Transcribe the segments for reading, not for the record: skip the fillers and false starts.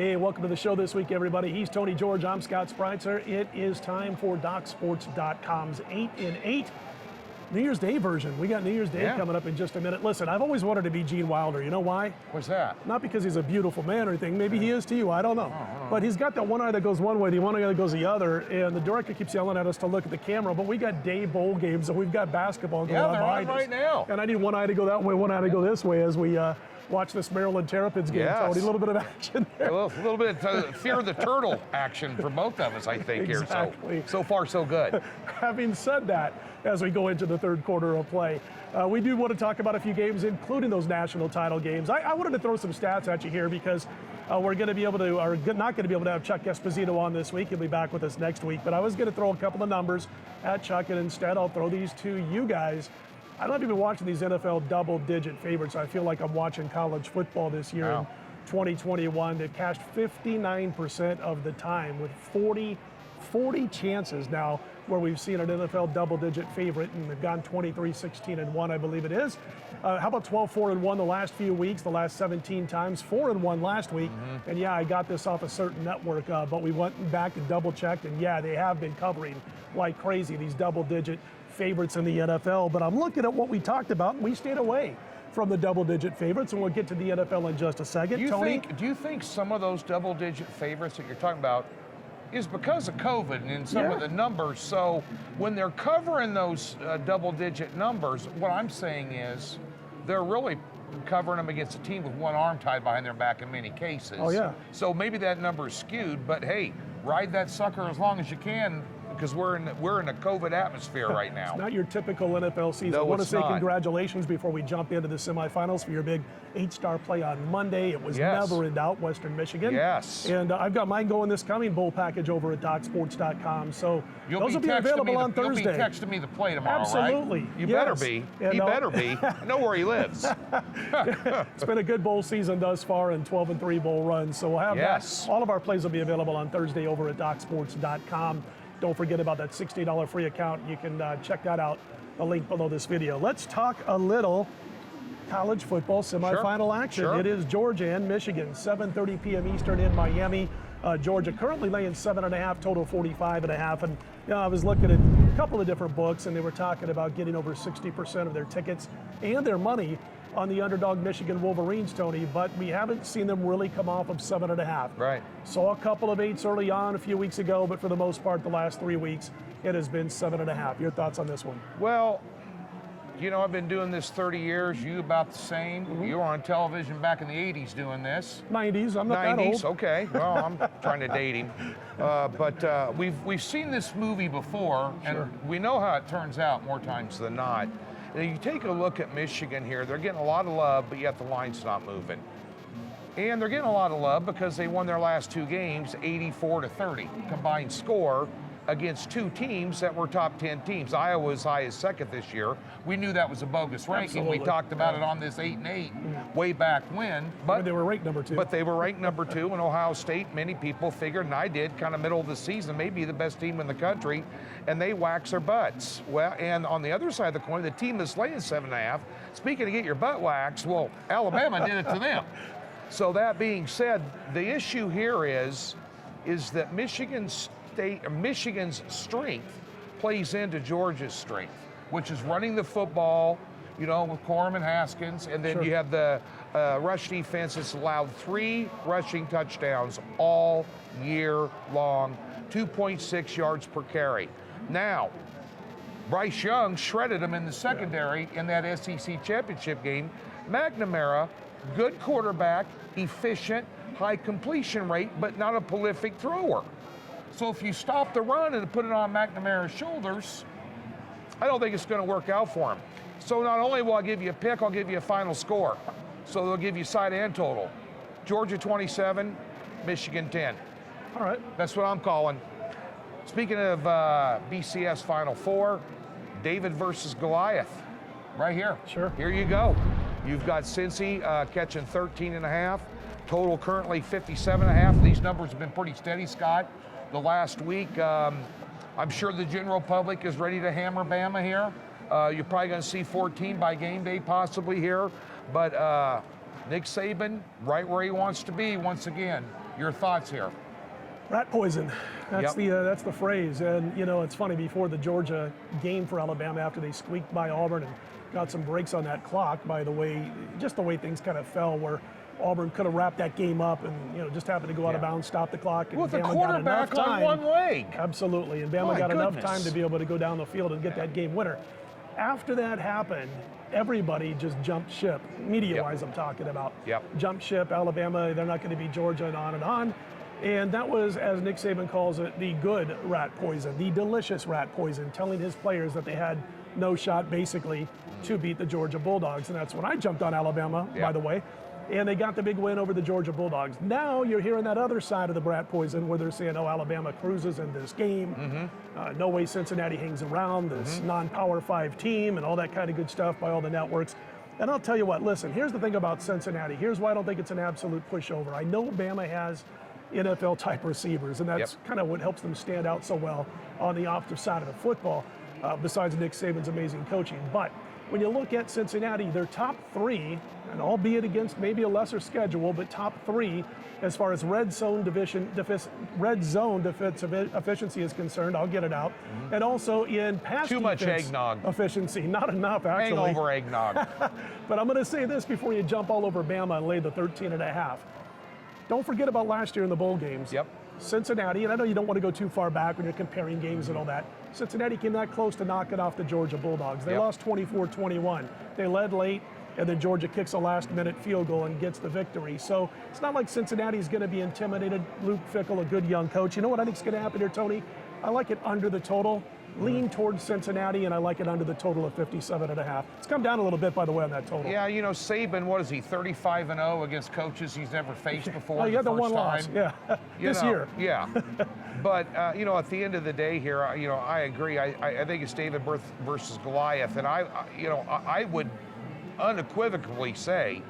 Hey, welcome to the show this week, everybody. He's Tony George. I'm Scott Spreitzer. It is time for DocSports.com's 8 in 8 New Year's Day version. We got New Year's Day coming up in just a minute. Listen, I've always wanted to be Gene Wilder. You know why? What's that? Not because he's a beautiful man or anything. Maybe he is to you. I don't know. But he's got that one eye that goes one way, the one eye that goes the other. And the director keeps yelling at us to look at the camera. But we got day bowl games and we've got basketball going on behind us. Right now. And I need one eye to go that way, one eye to go this way as we watch this Maryland Terrapins game. Yes. Tony, a little bit of action there. A little bit of fear of the turtle action for both of us, I think, Exactly. here. So far, so good. Having said that, as we go into the third quarter of play, we do want to talk about a few games, including those national title games. I wanted to throw some stats at you here because we're going to be able to, or not going to be able to have Chuck Esposito on this week. He'll be back with us next week. But I was going to throw a couple of numbers at Chuck, and instead I'll throw these to you guys. I don't even watching these NFL double-digit favorites. I feel like I'm watching college football this year in 2021. They've cashed 59% of the time with 40 chances now where we've seen an NFL double-digit favorite, and they've gone 23-16-1, I believe it is. How about 12-4-1 the last few weeks, the last 17 times, 4-1 last week. And yeah, I got this off a certain network, but we went back and double-checked, and yeah, they have been covering like crazy, these double-digit favorites in the NFL. But I'm looking at what we talked about, and we stayed away from the double-digit favorites, and we'll get to the NFL in just a second. Do you think some of those double-digit favorites that you're talking about is because of COVID and some of the numbers? So when they're covering those double-digit numbers, what I'm saying is they're really covering them against a team with one arm tied behind their back in many cases. Oh, yeah. So maybe that number is skewed, but hey, ride that sucker as long as you can, because we're in a COVID atmosphere right now. It's not your typical NFL season. No, I want to say not. Congratulations before we jump into the semifinals for your big 8-star play on Monday. It was never in doubt, Western Michigan. Yes. And I've got mine going this coming bowl package over at DocSports.com. So those will be available on Thursday. You'll be texting me the play tomorrow, Absolutely. right? You better be. He better be. I know where he lives. It's been a good bowl season thus far and 12-3 bowl runs. So we'll have that. All of our plays will be available on Thursday over at DocSports.com. Don't forget about that $60 free account. You can check that out, the link below this video. Let's talk a little college football semifinal action. It is Georgia and Michigan, 7:30 p.m. Eastern in Miami. Georgia currently laying 7.5, total 45.5. And I was looking at a couple of different books, and they were talking about getting over 60% of their tickets and their money on the underdog Michigan Wolverines, Tony, but we haven't seen them really come off of 7.5. Right. Saw a couple of 8s early on a few weeks ago, but for the most part, the last 3 weeks, it has been 7.5. Your thoughts on this one? Well, you know, I've been doing this 30 years. You about the same. You were on television back in the 80s doing this. 90s. I'm not that old. Okay. Well, I'm trying to date him. But we've seen this movie before, and we know how it turns out more times than not. Now, you take a look at Michigan here. They're getting a lot of love, but yet the line's not moving. And they're getting a lot of love because they won their last 2 games, 84-30 combined score against 2 teams that were top 10 teams. Iowa was high as second this year. We knew that was a bogus ranking. Absolutely. We talked about it on this 8 and 8 way back when. But they were ranked number 2. But they were ranked number 2, and Ohio State, many people figured, and I did, kind of middle of the season, maybe the best team in the country, and they wax their butts. Well, and on the other side of the coin, the team that's laying 7.5, speaking of get your butt waxed, well, Alabama did it to them. So that being said, the issue here is that Michigan's strength plays into Georgia's strength, which is running the football, you know, with Corum and Haskins, and then you have the rush defense that's allowed 3 rushing touchdowns all year long, 2.6 yards per carry. Now, Bryce Young shredded them in the secondary in that SEC championship game. McNamara, good quarterback, efficient, high completion rate, but not a prolific thrower. So if you stop the run and put it on McNamara's shoulders, I don't think it's going to work out for him. So not only will I give you a pick, I'll give you a final score. So they'll give you side and total. Georgia 27, Michigan 10. All right. That's what I'm calling. Speaking of BCS Final Four, David versus Goliath. Right here. Here you go. You've got Cincy catching 13.5. Total currently 57.5. These numbers have been pretty steady, Scott. The last week, I'm sure the general public is ready to hammer Bama here. You're probably going to see 14 by game day possibly here. But Nick Saban, right where he wants to be once again. Your thoughts here? Rat poison. That's Yep. that's the phrase. And you know, it's funny, before the Georgia game for Alabama, after they squeaked by Auburn and got some breaks on that clock, by the way, just the way things kind of fell, where Auburn could have wrapped that game up and, you know, just happened to go out of Yeah. bounds, stop the clock, and With the Bama got quarterback enough on time. one leg. Absolutely, and Bama My got enough goodness. time to be able to go down the field and get that game winner. After that happened, everybody just jumped ship, media-wise I'm talking about. Yep. Jumped ship, Alabama, they're not going to be Georgia, and on and on. And that was, as Nick Saban calls it, the good rat poison, the delicious rat poison, telling his players that they had no shot, basically, to beat the Georgia Bulldogs. And that's when I jumped on Alabama, by the way. And they got the big win over the Georgia Bulldogs. Now you're hearing that other side of the rat poison, where they're saying, oh, Alabama cruises in this game. No way Cincinnati hangs around, this non-Power 5 team, and all that kind of good stuff by all the networks. And I'll tell you what, listen, here's the thing about Cincinnati. Here's why I don't think it's an absolute pushover. I know Bama has NFL-type receivers, and that's kind of what helps them stand out so well on the offensive side of the football, besides Nick Saban's amazing coaching. But when you look at Cincinnati, their top three, and albeit against maybe a lesser schedule, but top three as far as red zone defensive efficiency is concerned, I'll get it out, and also in pass Too much defense eggnog. efficiency, not enough actually. Hangover eggnog. But I'm going to say this before you jump all over Bama and lay the 13.5. Don't forget about last year in the bowl games. Yep. Cincinnati, and I know you don't want to go too far back when you're comparing games and all that. Cincinnati came that close to knocking off the Georgia Bulldogs. They lost 24-21. They led late, and then Georgia kicks a last-minute field goal and gets the victory. So it's not like Cincinnati's going to be intimidated. Luke Fickell, a good young coach. You know what I think is going to happen here, Tony? I like it under the total. Lean towards Cincinnati, and I like it under the total of 57.5. It's come down a little bit, by the way, on that total. Yeah, you know, Saban, what is he, 35-0 against coaches he's never faced before? Oh, you had the one first loss, time? yeah, You this know, year. Yeah. But, you know, at the end of the day here, you know, I agree. I think it's David versus Goliath. And I would unequivocally say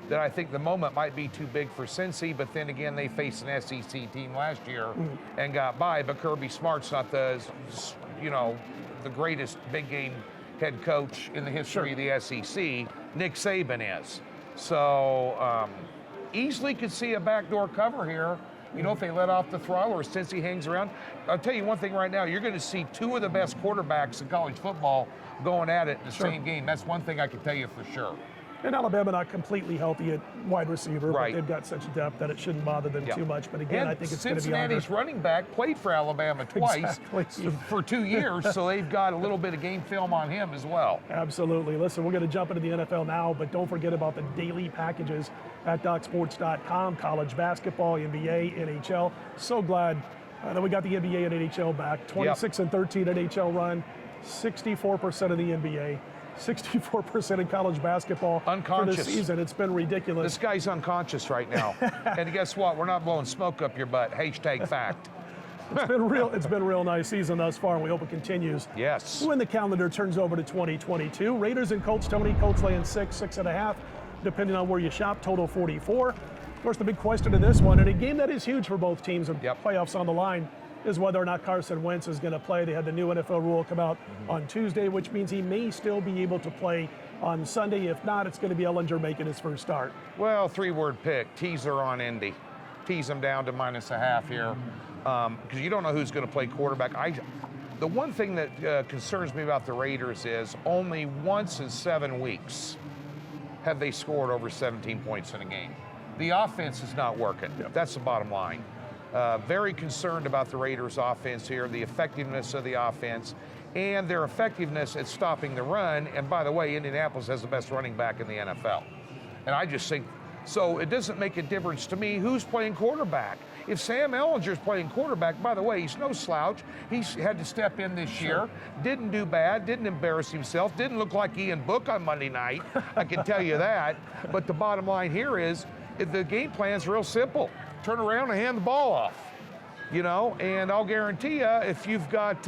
that I think the moment might be too big for Cincy, but then again, they faced an SEC team last year and got by. But Kirby Smart's not the, you know, the greatest big game head coach in the history of the SEC. Nick Saban is. So easily could see a backdoor cover here. You know, if they let off the throttle or Cincy hangs around. I'll tell you one thing right now, you're going to see two of the best quarterbacks in college football going at it in the same game. That's one thing I can tell you for sure. And Alabama not completely healthy at wide receiver, Right. but they've got such depth that it shouldn't bother them too much. But again, And I think it's going to be under. Cincinnati's running back played for Alabama twice Exactly. for 2 years, so they've got a little bit of game film on him as well. Absolutely. Listen, we're going to jump into the NFL now, but don't forget about the daily packages at DocSports.com. College basketball, NBA, NHL. So glad that we got the NBA and NHL back. 26-13 NHL run, 64% of the NBA. 64% in college basketball Unconscious. for this season. It's been ridiculous. This guy's unconscious right now. And guess what? We're not blowing smoke up your butt. Hashtag fact. It's been a real nice season thus far, and we hope it continues. Yes. When the calendar turns over to 2022, Raiders and Colts, Tony. Colts laying 6.5, depending on where you shop. Total 44. Of course, the big question in this one, and a game that is huge for both teams, and playoffs on the line, is whether or not Carson Wentz is going to play. They had the new NFL rule come out on Tuesday, which means he may still be able to play on Sunday. If not, it's going to be Ellinger making his first start. Well, 3-word pick, teaser on Indy. Tease them down to -0.5 here, because you don't know who's going to play quarterback. The one thing that concerns me about the Raiders is only once in 7 weeks have they scored over 17 points in a game. The offense is not working. That's the bottom line. Very concerned about the Raiders' offense here, the effectiveness of the offense, and their effectiveness at stopping the run. And by the way, Indianapolis has the best running back in the NFL. And I just think, so it doesn't make a difference to me who's playing quarterback. If Sam Ellinger's playing quarterback, by the way, he's no slouch. He's had to step in this year, didn't do bad, didn't embarrass himself, didn't look like Ian Book on Monday night, I can tell you that. But the bottom line here is the game plan's real simple. Turn around and hand the ball off, you know, and I'll guarantee you, if you've got,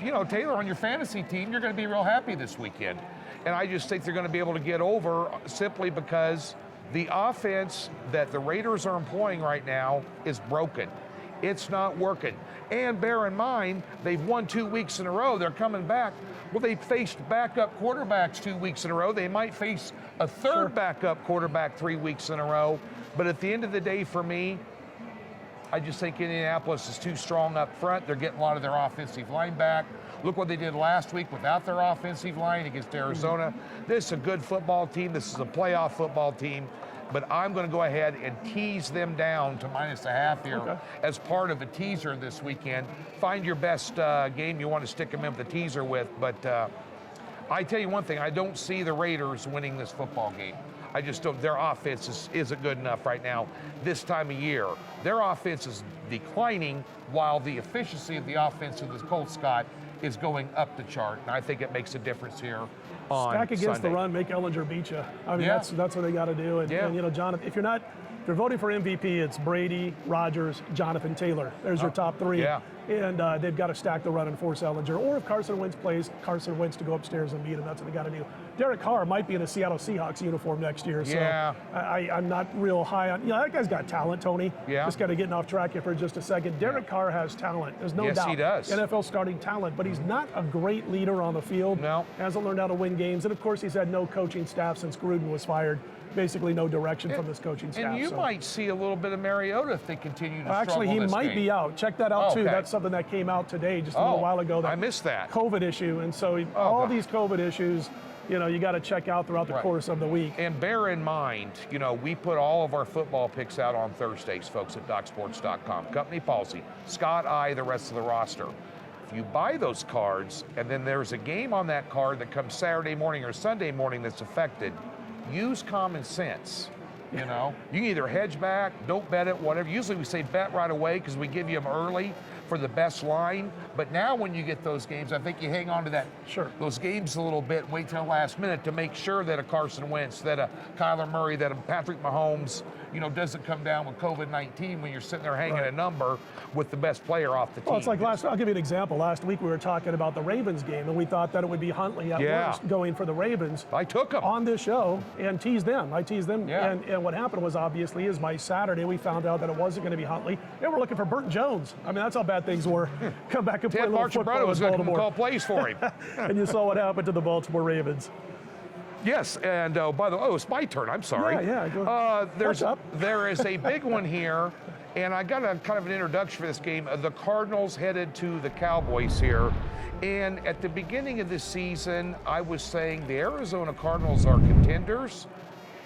you know, Taylor on your fantasy team, you're going to be real happy this weekend. And I just think they're going to be able to get over simply because the offense that the Raiders are employing right now is broken. It's not working. And bear in mind, they've won 2 weeks in a row. They're coming back. Well, they faced backup quarterbacks 2 weeks in a row. They might face a third backup quarterback 3 weeks in a row. But at the end of the day, for me, I just think Indianapolis is too strong up front. They're getting a lot of their offensive line back. Look what they did last week without their offensive line against Arizona. This is a good football team. This is a playoff football team. But I'm going to go ahead and tease them down to -1/2 here as part of a teaser this weekend. Find your best game you want to stick them in with the teaser with. But I tell you one thing, I don't see the Raiders winning this football game. I just don't. Their offense isn't good enough right now this time of year. Their offense is declining while the efficiency of the offense of the Colts, Scott, is going up the chart. And I think it makes a difference here on Stack against Sunday. the run, make Ellinger beat you. I mean, that's what they got to do. And, and, you know, Jonathan, if you're voting for MVP, it's Brady, Rodgers, Jonathan Taylor. There's your top three. Yeah. And they've got to stack the run and force Ellinger. Or if Carson Wentz plays, Carson Wentz to go upstairs and beat him. That's what they got to do. Derek Carr might be in a Seattle Seahawks uniform next year. So I'm not real high on, that guy's got talent, Tony. Yeah. Just kind of getting off track here for just a second. Derek Carr has talent. There's no doubt. Yes, he does. NFL starting talent, but he's not a great leader on the field. No. Hasn't learned how to win games. And of course, he's had no coaching staff since Gruden was fired. Basically no direction from this coaching staff. And you might see a little bit of Mariota if they continue to Actually, he might be out. Check that out, too. That's something that came out today just a little while ago. I missed that. COVID issue. And so all these COVID issues, you got to check out throughout the course of the week. And bear in mind, we put all of our football picks out on Thursdays, folks, at DocSports.com. Company policy. Scott, the rest of the roster. If you buy those cards, and then there's a game on that card that comes Saturday morning or Sunday morning that's affected, use common sense. You can either hedge back, don't bet it, whatever. Usually we say bet right away because we give you them early for the best line. But now when you get those games, I think you hang on to those games a little bit, wait till the last minute to make sure that a Carson Wentz, that a Kyler Murray, that a Patrick Mahomes, doesn't come down with COVID-19 when you're sitting there hanging a number with the best player off the team. Well, it's like I'll give you an example. Last week we were talking about the Ravens game, and we thought that it would be Huntley at worst going for the Ravens. I took him on this show and teased them. And what happened was obviously by Saturday we found out that it wasn't going to be Huntley. They were looking for Burton Jones. I mean, that's how bad things were. Come back and play a little football was going to call plays for him. And you saw what happened to the Baltimore Ravens. Yes, and by the way, it's my turn. I'm sorry. There is a big one here, and I got a kind of an introduction for this game. The Cardinals headed to the Cowboys here, and at the beginning of this season, I was saying the Arizona Cardinals are contenders,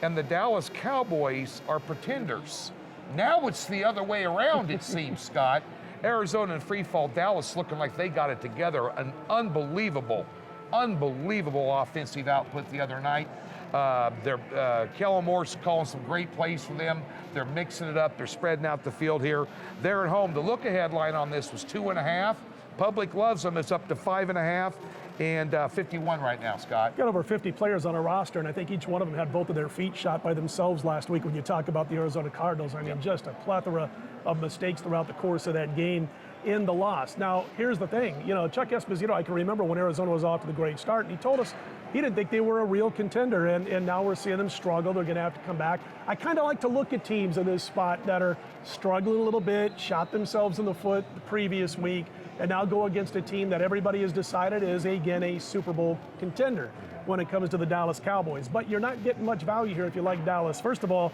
and the Dallas Cowboys are pretenders. Now it's the other way around, it seems, Scott. Arizona in free fall, Dallas looking like they got it together. An unbelievable offensive output the other night. Kellen Moore's calling some great plays for them. They're mixing it up. They're spreading out the field here. They're at home. The look-ahead line on this was 2.5. Public loves them. It's up to 5.5 and 51 right now, Scott. Got over 50 players on a roster, and I think each one of them had both of their feet shot by themselves last week when you talk about the Arizona Cardinals. I mean, just a plethora of mistakes throughout the course of that game in the loss. Now, here's the thing. Chuck Esposito, I can remember when Arizona was off to the great start, and he told us he didn't think they were a real contender, and now we're seeing them struggle. They're going to have to come back. I kind of like to look at teams in this spot that are struggling a little bit, shot themselves in the foot the previous week, and now go against a team that everybody has decided is, again, a Super Bowl contender when it comes to the Dallas Cowboys. But you're not getting much value here if you like Dallas. First of all,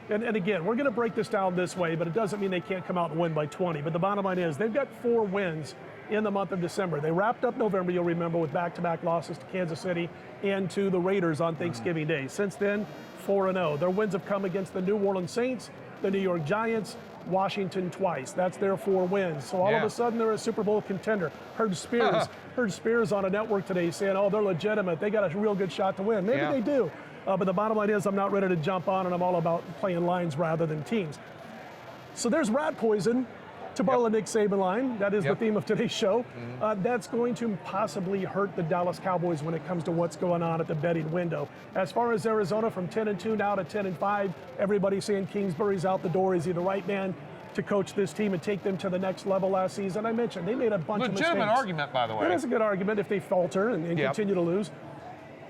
and again, we're going to break this down this way, but it doesn't mean they can't come out and win by 20. But the bottom line is they've got 4 wins in the month of December. They wrapped up November, you'll remember, with back-to-back losses to Kansas City and to the Raiders on Thanksgiving Day. Since then, 4-0. Their wins have come against the New Orleans Saints, the New York Giants, Washington twice. That's their 4 wins. So all of a sudden, they're a Super Bowl contender. Heard Spears on a network today saying, they're legitimate. They got a real good shot to win. Maybe they do. But the bottom line is I'm not ready to jump on, and I'm all about playing lines rather than teams. So there's rat poison, to borrow the Nick Saban line. That is the theme of today's show. That's going to possibly hurt the Dallas Cowboys when it comes to what's going on at the betting window. As far as Arizona, from 10-2 now to 10-5, everybody's saying Kingsbury's out the door. Is he the right man to coach this team and take them to the next level last season? I mentioned they made a bunch of mistakes. Legitimate argument, by the way. That is a good argument if they falter and continue to lose.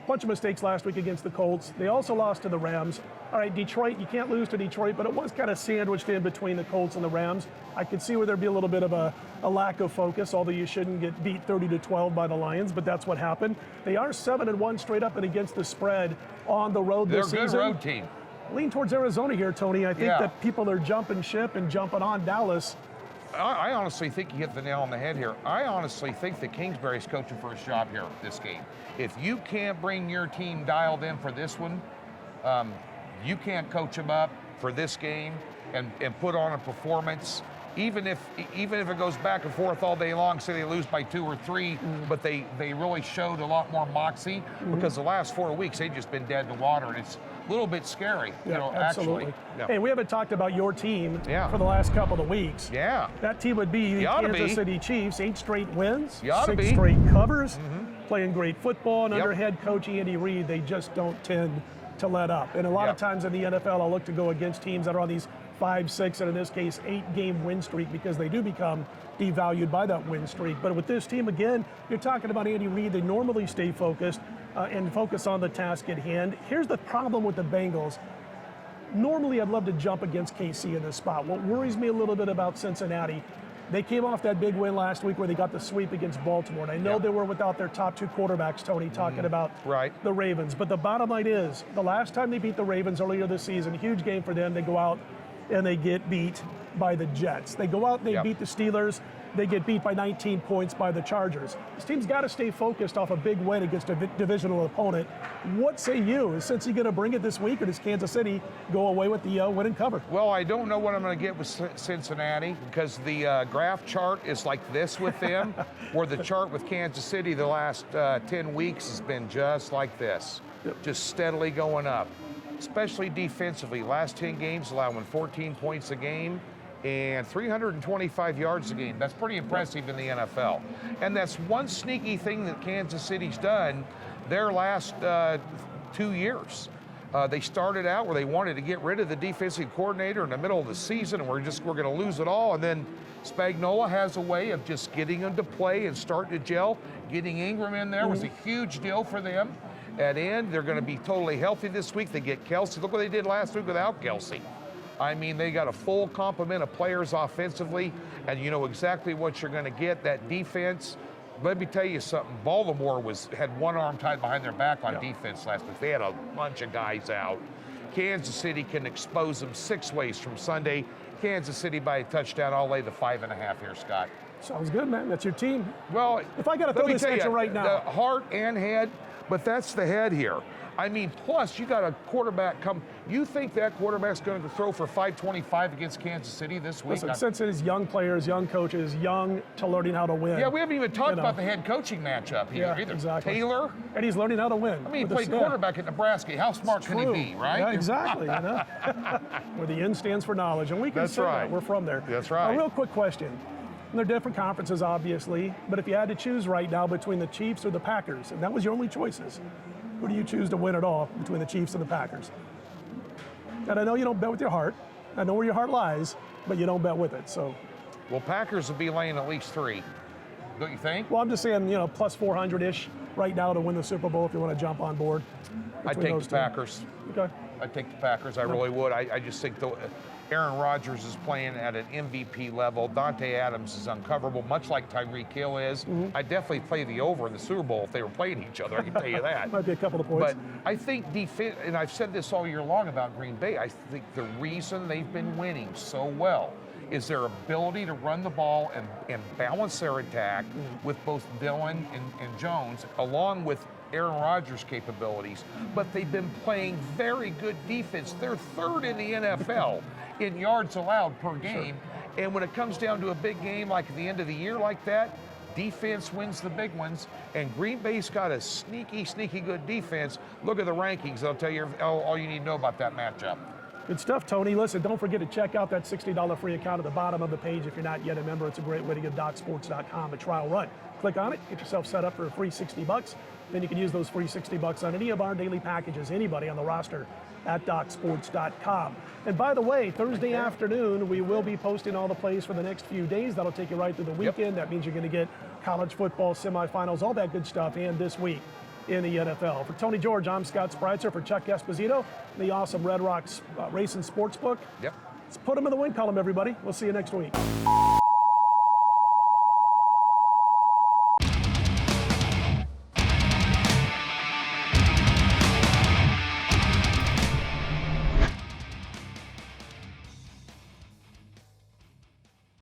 Bunch of mistakes last week against the Colts. They also lost to the Rams. All right, Detroit, you can't lose to Detroit, but it was kind of sandwiched in between the Colts and the Rams. I could see where there'd be a little bit of a lack of focus, although you shouldn't get beat 30-12 by the Lions, but that's what happened. They are 7-1 straight up and against the spread on the road this season. They're a good road team. Lean towards Arizona here, Tony. I think Yeah. that people are jumping ship and jumping on Dallas. I honestly think you hit the nail on the head here. I honestly think that Kingsbury's coaching for his job here this game. If you can't bring your team dialed in for this one, you can't coach them up for this game and put on a performance. Even if it goes back and forth all day long, say they lose by 2 or 3, but they really showed a lot more moxie because the last 4 weeks they've just been dead in the water, and it's a little bit scary, Absolutely. actually. Yeah. Hey, we haven't talked about your team Yeah. for the last couple of weeks. Yeah. That team would be the You oughta Kansas be. City Chiefs, 8 straight wins, You oughta 6 be. straight covers, playing great football, and Yep. under head coach Andy Reid, they just don't tend to let up. And a lot of Yep. times in the NFL, I'll look to go against teams that are on these 5, 6, and in this case, 8-game win streak because they do become devalued by that win streak. But with this team, again, you're talking about Andy Reid. They normally stay focused and focus on the task at hand. Here's the problem with the Bengals. Normally, I'd love to jump against KC in this spot. What worries me a little bit about Cincinnati, they came off that big win last week where they got the sweep against Baltimore. And I know they were without their top 2 quarterbacks, Tony, talking about the Ravens. But the bottom line is, the last time they beat the Ravens earlier this season, huge game for them, they go out and they get beat by the Jets. They go out and they beat the Steelers. They get beat by 19 points by the Chargers. This team's got to stay focused off a big win against a divisional opponent. What say you? Is Cincy going to bring it this week, or does Kansas City go away with the win and cover? Well, I don't know what I'm going to get with Cincinnati because the graph chart is like this with them, where the chart with Kansas City the last 10 weeks has been just like this, just steadily going up, especially defensively. Last 10 games allowing 14 points a game and 325 yards a game. That's pretty impressive in the NFL. And that's one sneaky thing that Kansas City's done their last 2 years. They started out where they wanted to get rid of the defensive coordinator in the middle of the season, and we're going to lose it all. And then Spagnuolo has a way of just getting them to play and starting to gel. Getting Ingram in there was a huge deal for them. At end, they're going to be totally healthy this week. They get Kelsey. Look what they did last week without Kelsey. I mean, they got a full complement of players offensively, and you know exactly what you're going to get. That defense, let me tell you something. Baltimore had one arm tied behind their back on defense last week. They had a bunch of guys out. Kansas City can expose them 6 ways from Sunday. Kansas City by a touchdown. I'll lay the 5.5 here, Scott. Sounds good, man. That's your team. Well, if I got to throw this at you right now. The heart and head, but that's the head here. I mean, plus you got a quarterback come. You think that quarterback's going to throw for 525 against Kansas City this week? Listen, since it is young players, young coaches, young to learning how to win. Yeah, we haven't even talked about the head coaching matchup here either. Exactly. Taylor. And he's learning how to win. I mean, he played quarterback at Nebraska. How smart can he be, right? Yeah, exactly. Where the N stands for knowledge. And we can say that. We're from there. That's right. A real quick question. And they're different conferences, obviously, but if you had to choose right now between the Chiefs or the Packers, and that was your only choices, who do you choose to win it all between the Chiefs and the Packers? And I know you don't bet with your heart. I know where your heart lies, but you don't bet with it. So, well, Packers will be laying at least 3. Don't you think? Well, I'm just saying, plus 400-ish right now to win the Super Bowl if you want to jump on board. I'd take the Packers. Okay. I'd take the Packers. I really would. I just think Aaron Rodgers is playing at an MVP level. Dante Adams is uncoverable, much like Tyreek Hill is. I'd definitely play the over in the Super Bowl if they were playing each other. I can tell you that. Might be a couple of points. But I think defense, and I've said this all year long about Green Bay, I think the reason they've been winning so well is their ability to run the ball and balance their attack with both Dillon and Jones, along with Aaron Rodgers' capabilities. But they've been playing very good defense. They're 3rd in the NFL in yards allowed per game. And when it comes down to a big game like at the end of the year like that, defense wins the big ones. And Green Bay's got a sneaky, sneaky good defense. Look at the rankings. I'll tell you all you need to know about that matchup. Good stuff, Tony. Listen, don't forget to check out that $60 free account at the bottom of the page. If you're not yet a member, it's a great way to give DocSports.com a trial run. Click on it, get yourself set up for a free $60. Then you can use those free $60 on any of our daily packages, anybody on the roster at DocSports.com. And by the way, Thursday afternoon, we will be posting all the plays for the next few days. That'll take you right through the weekend. That means you're going to get college football semifinals, all that good stuff, and this week in the NFL. For Tony George, I'm Scott Spreitzer. For Chuck Esposito, the awesome Red Rocks Racing Sportsbook. Yep. Let's put them in the win column, everybody. We'll see you next week.